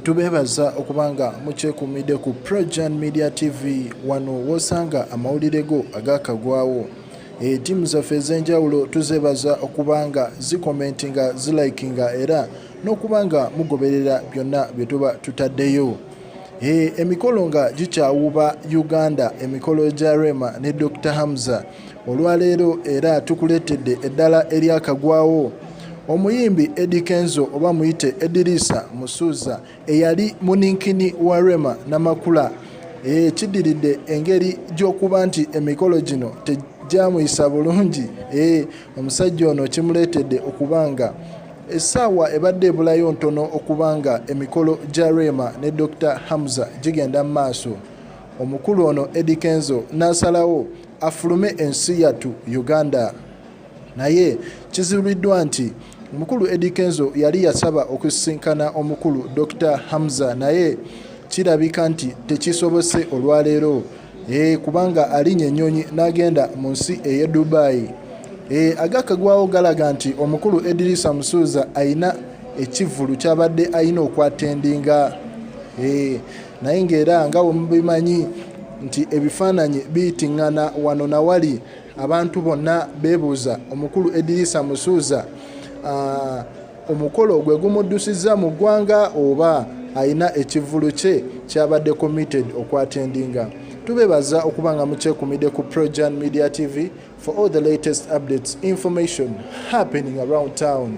Tubebaza okubanga mukyekumidde ku Projan Media TV wano wosanga amawulire go agakagwawo. Timu zaffe ez'enjawulo tuzebaza okubanga zikomentinga zilikinga era n'okubanga mugoberera byonna bye tuba tutaddeyo. Emikolo nga gikyawuba Uganda, emikolo gya Rema ne Dr. Hamza. Olwaleero era tukuleetedde eddala eryakagwawo. Omuyimbi Eddy Kenzo oba muyite Eddirisa Musuuza eyali muninkini wa Rema n'amakula kiddiridde engeri gy'okuba nti emikolo gino tegyamuyisa bulungi. Omusajja ono kimuleetedde okubanga essaawa ebadde ebulayo ntono okubanga emikolo gya Rema ne Dr. Hamza gigenda mu maaso. Omukulu ono Eddy Kenzo n'asalawo afulume ensi yattu Uganda. Naye kizibiddwa nti omukulu Eddy Kenzo yali yasaba okusisinkana omukulu Dr. Hamza naye kirabika nti tekisobose olwaleero kubanga alinnya ennyonyi n'agenda mu nsi ey'e Dubai. Agakagwawo galaga nti omukulu Eddirisa Musuuza ayina ekivvulu ky'abadde ayina okwatendinga. Naye ng'era nga mubimanyi nti ebifaananyi biyitiŋŋana wano na wali abantu bonna beebuuza omukulu Eddirisa Musuuza omukolo gwe gumuddusizza mu ggwanga oba ayina ekivvulu kye kyabadde committed okwatendinga. Tubebaza okubanga mukyekumidde ku Projan Media TV for all the latest updates, information happening around town.